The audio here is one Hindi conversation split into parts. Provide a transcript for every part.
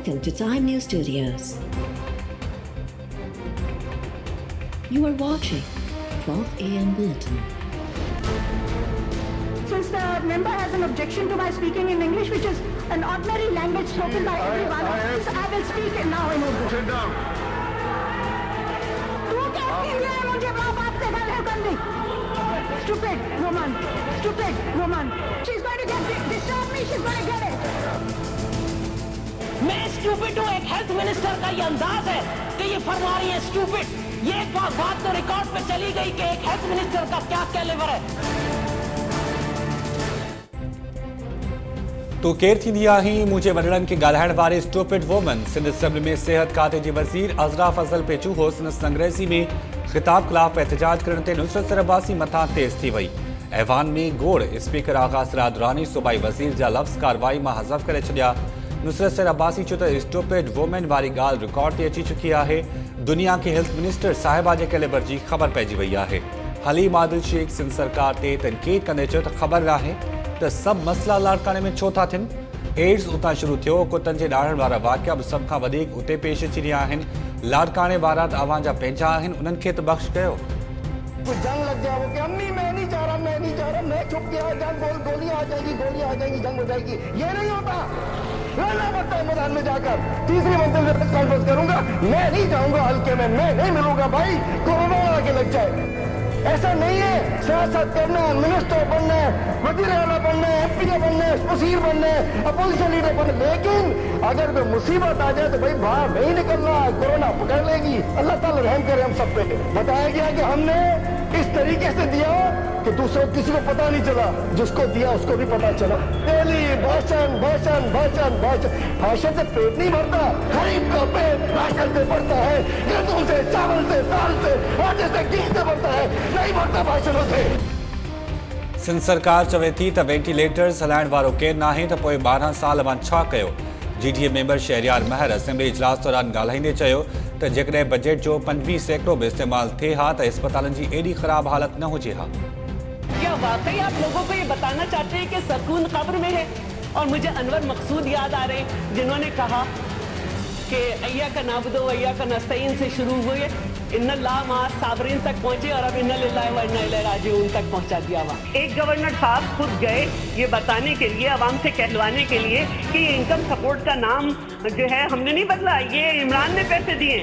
Welcome to Time News Studios. You are watching 12 a.m. Bulletin. Since the member has an objection to my speaking in English, which is an ordinary language spoken by everyone, so I will speak now in Urdu. Sit down. तू कहती है मुझे माँ बाप से गालियाँ करनी? Stupid woman. Stupid woman. She's going to get disturb me. She's going to get it. मैं स्टूपिड हूँ। एक हेल्थ मिनिस्टर का ये अंदाज है कि ये फरमा रही है स्टूपिड। ये बात तो रिकॉर्ड पे चली गई कि एक हेल्थ मिनिस्टर का क्या कैलिबर है। तो केर थी दिया ही मुझे वडड़न के गाल्हाइण वारे स्टूपिड वोमन। सिंध असेंबली में सेहत खाते जे वज़ीर अज़रा फज़ल पेचू हो सिंध संग्रेसी में खिताब खिलाफ एहतजाज करण ते नुसरत सर अब्बासी मथां तेज़ थी वई। ऐवान में गोड़ स्पीकर आगा सिराज दुरानी सूबाई वज़ीर जा लफ़्ज़ कार्रवाई मां हज़फ करे छॾिया। नुसरत सर अब्बासी चयो त स्टूपिड वोमेन वारी ॻाल्हि रिकॉर्ड ते अची चुकी आहे। दुनिया खे हेल्थ मिनिस्टर साहिबा जे कैलिबर जी ख़बर पइजी वई आहे। हलीम आदिल शेख सिंध सरकार ते तनक़ीद कंदे चयो त ख़बर नाहे त सभु मसइला लाड़काने में छो था थियनि। एड्स उतां शुरू थियो, कुतनि जे ॾाढ़ण वारा वाक़िया बि सभ खां वधीक उते पेश अची रहिया आहिनि। लाड़काने वारा त अवां जा पंहिंजा आहिनि, उन्हनि खे त बख़्श कयो। कुछ जंग लग गया वो कि अम्मी मैं नहीं जा रहा, मैं चुप गया, जंग गोलियां आ जाएगी, जंग हो जाएगी। ये नहीं होता। लड़ना पड़ता है मैदान में जाकर। तीसरी मंजिल में प्रेस कॉन्फ्रेंस करूंगा, मैं नहीं जाऊंगा हल्के में, मैं नहीं मिलूंगा भाई, कोरोना आके लग जाए। ऐसा नहीं है। सियासत करना है, मिनिस्टर बनना है, वजीर आला बनना है, एमपी बनना है, वजीर बनना है, अपोजिशन लीडर बनना है। लेकिन अगर कोई मुसीबत आ जाए तो भाई बाहर नहीं निकलना, कोरोना पकड़ लेगी। अल्लाह ताला रहम करे हम सब पे। बताया गया कि हमने इस तरीके से दिया कि दूसरे किसी को पता नहीं चला, जिसको दिया उसको भी पता चला। डेली भाषण से पेट नहीं भरता, गरीब का पेट राशन से भरता है, गेहूं से, चावल से, दाल से, आटे से, घी से भरता है, नहीं भरता भाषणों से। सिंध सरकार चवे थी त वेंटिलेटर्स हलाइण वारो केरु नाहे त पोइ 12 साल मां छा कयो। जीडीए मेंबर शहरियार महर असेंबली इजलास दौरान ॻाल्हाईंदे चयो त जेकॾहिं बजट जो 25% बि इस्तेमालु थिए हा त अस्पतालनि जी एॾी ख़राब हालत न हुजे हा। क्या वाकई आप लोगों को ये बताना चाहते हैं कि सकून कब्र में है? और मुझे अनवर मकसूद याद आ रहे हैं जिन्होंने कहा कि अय्या का नाबुदो अय्या का नस्तईन से शुरू हुए इन्नल्लाह माअस साबरीन तक पहुंचे और अब इन्ना लिल्लाहि व इन्ना इलैहि राजिऊन तक पहुंचा दिया हुआ। एक गवर्नर साहब खुद गए ये बताने के लिए, आवाम से कहलवाने के लिए कि ये इनकम सपोर्ट का नाम जो है हमने नहीं बदला, ये इमरान ने पैसे दिए।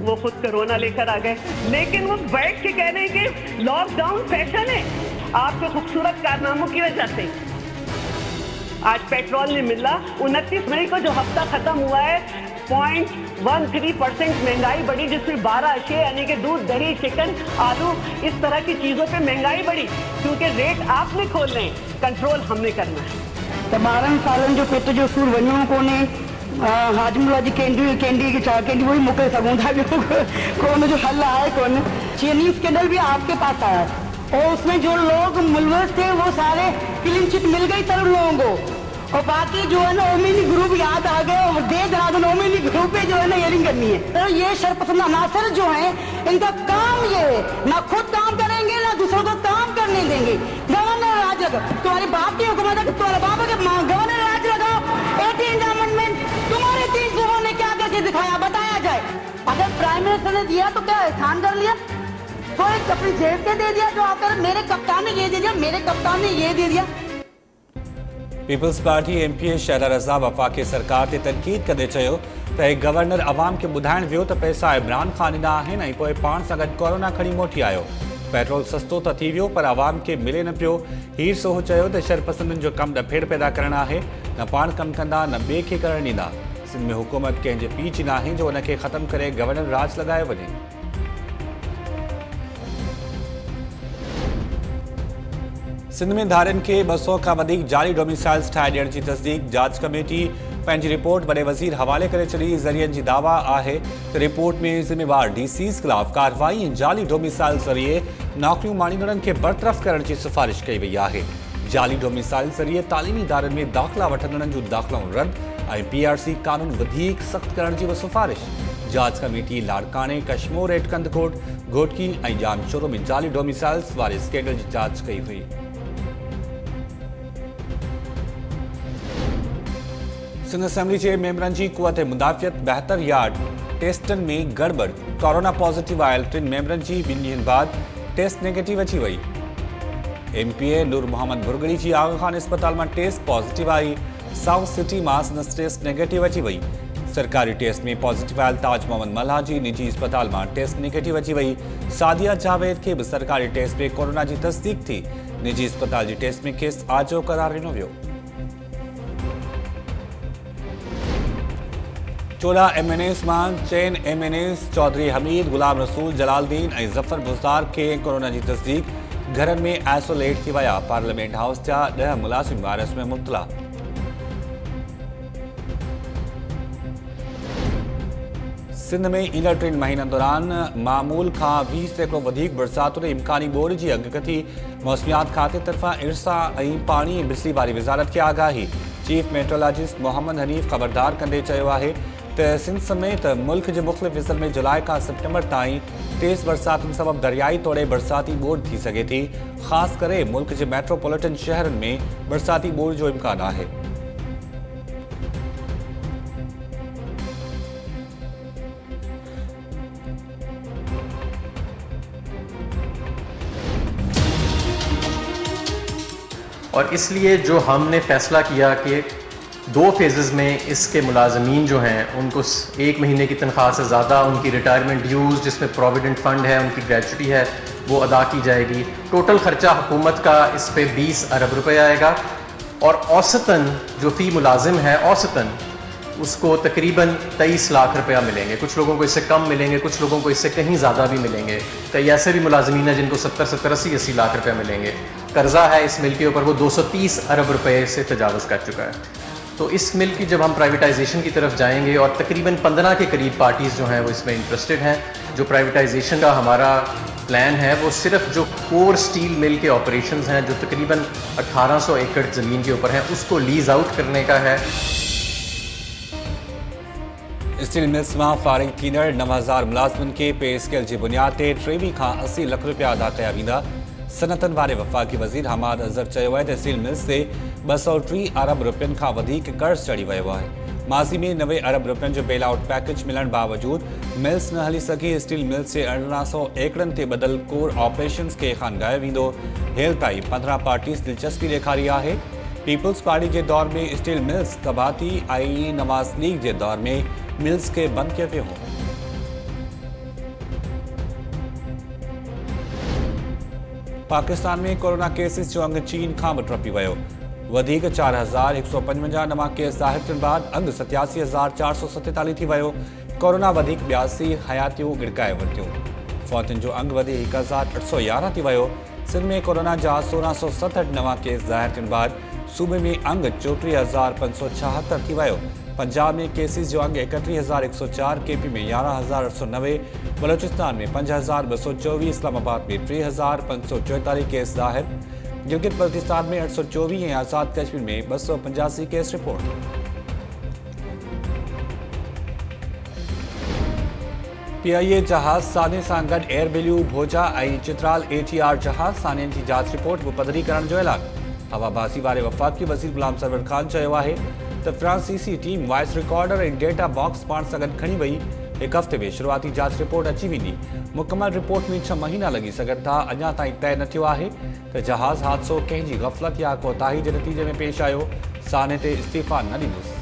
वो खुद कोरोना लेकर आ गए, लेकिन वो बैठ के कह रहे हैं कि लॉकडाउन फैशन है आपके खूबसूरत कारनामों की वजह से। आज पेट्रोल नहीं मिला। 29 मई को जो हफ्ता खत्म हुआ है 0.13% महंगाई बढ़ी, जिसमें 12 अशे यानी कि दूध, दही, चिकन, आलू, इस तरह की चीजों पे महंगाई बढ़ी क्योंकि रेट आपने खोलने हैं, कंट्रोल हमने करना है। त 12 सालन जो पेट जो सूर वञो कोन्हे, हाजमुला जी कैंडी की चाह कैंडी वही मोकिले सघूं था, कोन जो हल आहे कोन। चीनी स्कैंडल भी आपके पास आया और उसमें जो लोग मुलवस थे वो सारे क्लीन चिट मिल गई सब लोगों को, और बाकी जो है ना ओमिनी ग्रुप याद आ गए और देर दराज ओमिनी ग्रुप पे जो है ना हियरिंग करनी है। तो ये शरपसंद अनासर जो है इनका काम ये है, ना खुद काम करेंगे ना दूसरों को काम करने देंगे। गवर्नर राज लगाओ, तुम्हारे बाप की हुकूमत है, तुम्हारे बाप के गवर्नर राज लगाओ। 18 अमेंडमेंट तुम्हारे 3 सूबों ने क्या करके दिखाया, बताया जाए। अगर प्राइम मिनिस्टर ने दिया तो क्या एहसान कर लिया, कोई अपनी जेब से दे दिया जो आकर मेरे कप्तान ने ये दे दिया, मेरे कप्तान ने ये दे दिया। पीपल्स पार्टी एमपी शहरा रज़ा वफ़ाक़ी सरकार ते तनक़ीद कंदे चयो त एक गवर्नर अवाम खे ॿुधाइण वियो त पैसा इमरान ख़ान ॾिना आहिनि ऐं पोइ पाण सां गॾु कोरोना खणी मोटी आयो। पेट्रोल सस्तो त थी वियो पर अवाम खे मिले न पियो। हीर सोहो चयो त शरपसंदनि जो कमु ॾफेड़ पैदा करणु आहे, न पाण कमु कंदा न ॿिए खे करणु ॾींदा। सिंध में हुकूमत कंहिंजे पीच न आहे जो उनखे ख़तमु करे गवर्नर राज लॻायो वञे। सिंध में धारियुनि खे 200 खां वधीक जाली डोमिसाइल्स ठाहे ॾियण जी तस्दीक जांच कमेटी पंहिंजी रिपोर्ट वॾे वज़ीर हवाले करे छॾी। ज़रियनि जी दावा आहे त रिपोर्ट में ज़िम्मेवार डीसीज़ ख़िलाफ़ कार्रवाई ऐं जाली डोमिसाइल ज़रिए नौकरियूं माणींदड़नि खे बरतरफ़ करण जी सिफ़ारिश कई वई आहे। जाली डोमिसाइल ज़रिए तालीमी इदारनि में दाख़िला वठंदड़नि जूं दाख़िलाऊं रद्द ऐं पीआरसी कानून वधीक सख़्तु करण जी बि सिफ़ारिश। जांच कमेटी लाड़काने, कश्मोर हेठि कंदकोट, घोटकी ऐं जामचोरो में जाली डोमिसाइल्स वारे स्कैंडल जी जांच कई हुई। सिंध असेंबली जे मेंबरनि जी क़ुवत मुदाफ़ियत 72 यार्ड टेस्टनि में गड़बड़। कोरोना पॉज़िटिव आयल 3 मेंबरनि जी 2 ॾींहनि बाद टेस्ट नेगेटिव अची वई। MPA नूर मोहम्मद बुरगड़ी जी आगा खान अस्पताल में टेस्ट पॉज़िटिव आई। साउथ सिटी में संदसि टेस्ट नेगेटिव अची वई। सरकारी टेस्ट में पॉज़िटिव आयल ताज मोहम्मद मल्हा जी निजी अस्पताल में टेस्ट नेगेटिव अची वई। सादिया जावेद के भी सरकारी टेस्ट में कोरोना की तस्दीक थी। निजी अस्पताल की टेस्ट में केस आजो करार ॾिनो वियो। 14 MNAs में 4 MNAs चौधरी हमीद, गुलाम रसूल, जलालुद्दीन और जफर बुज़दार के कोरोना की तस्दीक। घरनि में आइसोलेट थी विया। पार्लियामेंट हाउस जा 10 मुलाजिम वायरस में मुब्तला। सिंध में ईंदड़ 3 महीननि दौरान मामूल खां 20% वधीक बरसातुनि इम्कानी बोर्ड की अॻकथी। मौसमियात खाते तरफ़ां इर्सा ऐं पाणी ऐं बिजली वारी वज़ारत खे आगाही। चीफ मेट्रोलॉजिस्ट मोहम्मद हनीफ़ ख़बरदार कंदे चयो आहे त सिंध समेत मुल्क के मुख़्तलिफ़ हिस्सनि में जुलाई का सितंबर ताईं तेज़ बरसातुनि सबब दरियाई तौर बरसाती बोर्ड थी सके थी। ख़ासि करे मुल्क के मेट्रोपॉलिटन शहरनि में बरसाती बोर्ड जो इम्कान आहे। और इसलिए जो हमने फैसला किया कि 2 फेजेस में इसके मुलाजमीन जो हैं उनको 1 महीने की तनख्वाह से ज़्यादा उनकी रिटायरमेंट ड्यूज़ जिसमें प्रोविडेंट फ़ंड है, उनकी ग्रेचुटी है, वो अदा की जाएगी। टोटल ख़र्चा हुकूमत का इस पे 20 अरब रुपए आएगा और औसतन जो फ़ी मुलाजिम है औसतन उसको तकरीबन 23 लाख रुपया मिलेंगे। कुछ लोगों को इससे कम मिलेंगे, कुछ लोगों को इससे कहीं ज़्यादा भी मिलेंगे। कई ऐसे भी मुलाजमीन हैं जिनको 70-80 लाख रुपया मिलेंगे। कर्जा है इस मिल के ऊपर वो 230 अरब रुपए से तजावज़ कर चुका है। तो इस मिल की जब हम प्राइवेटाइजेशन की तरफ जाएंगे और तकरीबन 15 के करीब पार्टीज़ जो हैं वो इसमें इंटरेस्टेड हैं। जो प्राइवेटाइजेशन का हमारा प्लान है वो सिर्फ जो कोर स्टील मिल के ऑपरेशंस हैं जो तकरीबन 1800 एकड़ ज़मीन के ऊपर हैं उसको लीज आउट करने का है। स्टील मिल्स में फारिग थींदड़ 9000 मुलाज़िमनि के पे स्केल की बुनियाद ते 23 खां 80 लाख रुपया अदा कया वेंदा। सनतनि वारे वफ़ाक़ी वज़ीर हमाद अज़हर चयो आहे त स्टील मिल्स ते 203 अरब रुपयनि खां वधीक कर्ज़ चढ़ी वियो आहे। माज़ी में 90 अरब रुपयनि जो बेल आउट पैकेज मिलण बावजूद मिल्स न हली सघी। स्टील मिल्स जे 1800 एकड़नि ते बदल कोर ऑपरेशंस खे खानगायो वेंदो। हेल ताईं 15 पार्टीज़ दिलचस्पी ॾेखारी आहे। पीपल्स पार्टी के दौर में स्टील मिल्स तबाही आई। नवाज़ लीग के दौर में मिल्स के बंद किया वियो हो। पाकिस्तान में कोरोना केसिस जो अंग चीन खां टपी वियो। 4155 नवा केस ज़ाहिर थियण बाद अंग 87,447 थी वियो। कोरोना 82 हयातियूं गिड़काए वरितियूं। फौतुनि जो अंग 1811 थी वियो। सिंध में कोरोना जा 1667 नवा केस ज़ाहिर थियण बाद सूबे में अंग 34,576 थी वियो। पंजाब में केसिस जो अंग 31,104, KP में 11,890, बलोचिस्तान में 5,224, इस्लामाबाद में 3,544 केस ज़ाहिर। गिलगित बल्तिस्तान में 824 ऐं आज़ाद कश्मीर में 285 केस रिपोर्ट। PIA जहाज़ साने सां गॾु एयर बेल्यू भोजा ऐं चित्राल ATR जहाज़ साने जी जांच रिपोर्ट मुपदरी करण जो ऐलान। हवाबाज़ी वारे वफ़ाक़ी वज़ीर गुलाम सरवर ख़ान चयो आहे त फ्रांसीसी टीम वॉइस रिकॉर्डर ऐं डेटा बॉक्स पाण सां गॾु खणी वई। 1 हफ़्ते में शुरुआती जांच रिपोर्ट अची वेंदी। मुकमल रिपोर्ट में 6 महीना लॻी सघनि था। अञा ताईं तय न थियो आहे त जहाज़ हादसो कंहिंजी ग़फ़लत या कोताही जे नतीजे में पेश आयो। साने ते इस्तीफ़ा न ॾींदुसि।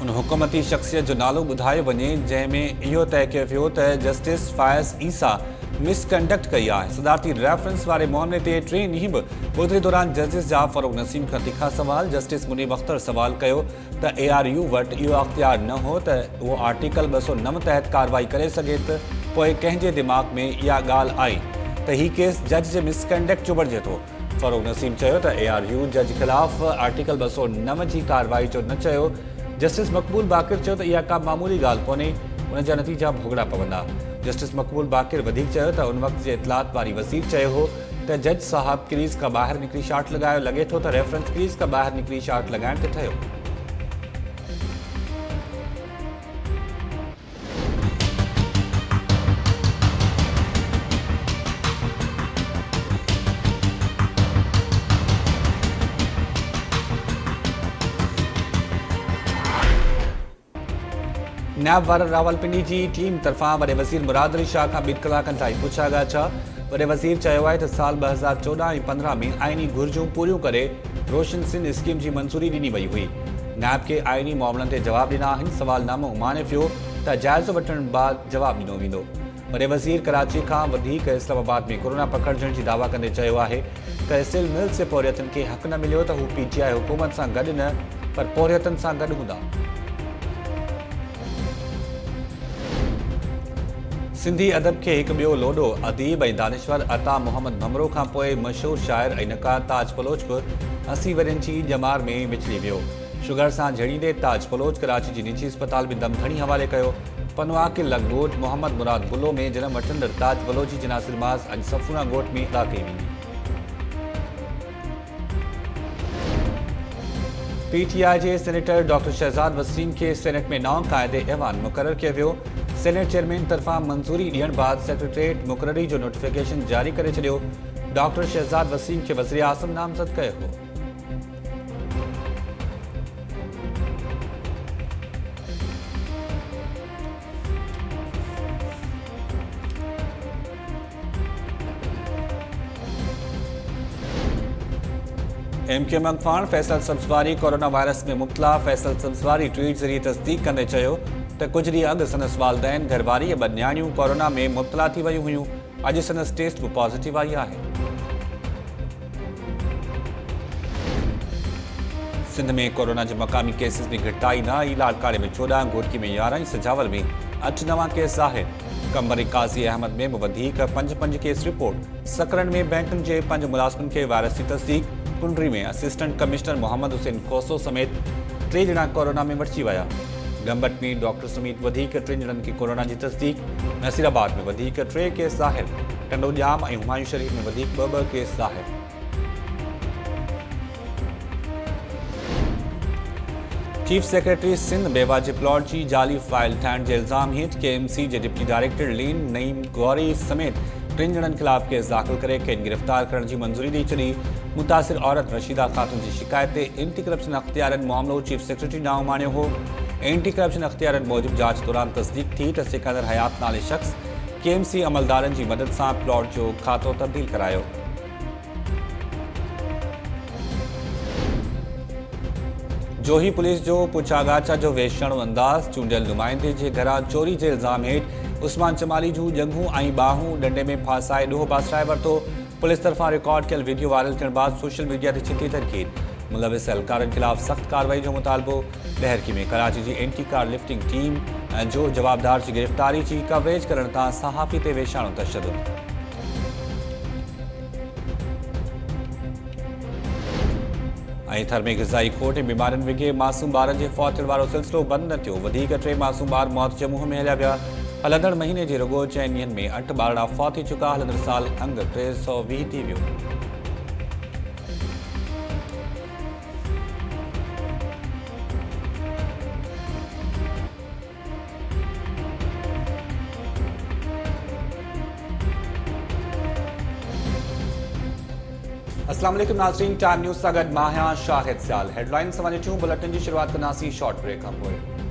उन हुकूमती शख्सियत जो नालो ॿुधायो वञे जंहिंमें इहो तय कयो वियो त जस्टिस फायज़ ईसा मिसकंडक्ट कई आहे। सदारती रेफरेंस वारे मामले ते 3 ॾींहं बि ॿुधरे दौरान जस्टिस जा फ़ारूक नसीम खां तिखा सवाल। जस्टिस मुनीब अख्तर सवाल कयो त ARU वटि इहो अख़्तियार न हो त उहो आर्टिकल 209 तहत कार्रवाई करे सघे त पोइ कंहिंजे दिमाग़ में इहा ॻाल्हि आई त हीउ केस जज जे मिसकंडक्ट जो बणिजे थो। फ़ारूक नसीम चयो त ARU जज ख़िलाफ़ आर्टिकल 209 जी कार्रवाई जो न चयो। जस्टिस मक़बूल बाक़िर चयो त इहा का मामूली ॻाल्हि कोन्हे, उन जा नतीजा भोगड़ा पवंदा। जस्टिस मक़बूल बाक़िर वधीक चयो त उन वक़्त जे इतलात वारी वज़ीर चयो हो त जज साहब क्रीज़ खां ॿाहिरि निकिरी शाट लॻायो। लॻे थो त रेफरेंस क्रीज़ खां ॿाहिरि निकिरी शाट लॻाइण ते ठहियो। नैब वार रावलपिंडी जी टीम तरफां वॾे वज़ीर मुराद अली शाह खां 2 कलाकनि ताईं पुछा ॻाछा। वॾे वज़ीर चयो आहे त साल 2014 ऐं 15 में आइनी घुर्जूं पूरियूं करे रोशन सिंध स्कीम जी मंज़ूरी ॾिनी वई हुई। नैब खे आइनी मामलनि ते जवाब ॾिना आहिनि। सवालनामो माने पियो त जाइज़ो वठण बाद जवाब ॾिनो वेंदो। वॾे वज़ीर कराची खां वधीक इस्लामाबाद में कोरोना पकड़जण जी दावा कंदे चयो आहे त स्टील मिल्स जे पोरियतनि खे हक़ न मिलियो त हू PTI हुकूमत सां गॾु न पर पोरियतनि सां गॾु हूंदा। सिंधी अदब खे हिकु ॿियो लोॾो अदीब ऐं दानिश्वर अता मोहम्मद भमरो खां पोइ मशहूर शाइर ऐं नकार ताज बलोच बि 80 वरियनि जी ॼमार में विछड़ी वियो। शुगर सां झड़ींदे ताज बलोच कराची जी निजी अस्पताल में दम खणी हवाले कयो। पनवा के लॻोट मोहम्मद मुराद बुलो में जनम वठंदड़ ताज बलोच जी जनाज़ नमाज़ अॼु सफूना ॻोठ में अदा कई वेंदी। PTI जे सेनेटर डॉक्टर शहजाद वसीम के सेनेट में नओं क़ाइदे ऐवान मुक़ररु कयो वियो। सेनेट चेयरमैन तरफां मंज़ूरी ॾियण बाद सेक्रेटरीट मुक़ररी जो नोटिफिकेशन जारी करे छॾियो। डॉक्टर शहजाद वसीम खे वज़ीर आज़म नामज़द कयो हो। MK मगफान Faisal Sabzwari corona virus में मुब्तला। फैसल सब्ज़वारी ट्वीट ज़रिए तस्दीक कंदे चयो त कुछ ॾींहं अॻु संदसि वालिदैन घरवारी ऐं 2 न्याणियूं कोरोना में मुब्तला थी वियूं हुयूं। अॼु संदसि टेस्ट बि पॉज़िटिव आई आहे। सिंध में कोरोना जे मक़ामी केसिस में घटिताई न आई। लाड़काने में 14, घोटकी में 11 ऐं सजावल में 8 नवां केस आहिनि। कंबरी काज़ी अहमद में बि वधीक 5 केस रिपोर्ट। सकरन में बैंकुनि जे 5 मुलाज़िमनि खे वायरस जी तस्दीक। कुंडरी में असिस्टेंट कमिश्नर मोहम्मद हुसैन कोसो समेत 3 ॼणा कोरोना में मटिजी विया। गंबट में डॉक्टर समेत वधीक 3 ॼणनि खे कोरोना जी तस्दीक। नसीराबाद में वधीक 3 केस आहिनि। टंडोजाम ऐं हुमायूं शरीफ में वधीक 2 केस आहिनि। चीफ सेक्रेटरी सिंध बेवा जे प्लॉट जी जाली फाइल ठाहिण जे इल्ज़ाम हेठि KMC जे डिप्टी डायरेक्टर लीन नईम गौरी समेत 3 ॼणनि ख़िलाफ़ केस दाख़िल करे खेनि गिरफ़्तार करण जी मंज़ूरी ॾेई छॾी। मुतासिर औरत रशीदा ख़ातून जी शिकायत ते एंटी करप्शन अख़्तियारनि मामिलो चीफ सेक्रेटरी ॾांहुं माणियो हो। एंटी करप्शन अख़्तियारनि मूजिबि जांच दौरान तस्दीक थी त सिकंदर हयात नाले शख़्स KMC अमलदारनि जी मदद सां प्लॉट जो खातो तब्दील करायो। जोही पुलिस जो पुछागाछा जो वेशणो अंदाज़। चूंडियल नुमाइंदे जे घरां चोरी जे इल्ज़ाम हेठि उस्मान चमाली जूं जंघूं ऐं ॿाहूं डंडे में फासाए ॾोह बासराए वरितो। पुलिस तरफ़ां रिकॉर्ड कयल वीडियो वायरल थियण बाद सोशल मीडिया ते छिती तनक़ीद। मुलविस एहलकारनि ख़िलाफ़ सख़्त कार्रवाई जो मुतालबो। ॾहरकी में कराची जी एंटी कार लिफ्टिंग टीम जो जवाबदार जी गिरफ़्तारी जी कवरेज करण तां सहाफ़ी ते वेशाणो तशद्दुद। ऐं थर में ग़िज़ाई खोट ऐं बीमारियुनि विघे मासूम ॿारनि जे फौत थियण वारो सिलसिलो बंदि न थियो। वधीक 3 मासूम ॿार मौत जे मुंहं में हलिया विया। हलंदड़ महीने जे रुॻो 4 ॾींहनि में 8 ॿारड़ा फौत थी चुका। हलंदड़ साल अंग 320 थी वियो। अस्सलाम वालेकुम नाज़रीन, टाइम न्यूज़ सां गॾु मां आहियां शाहिद सियाल। हेडलाइन्स सां वञे बुलेटिन जी शुरूआत कंदासीं शॉर्ट ब्रेक खां पोइ।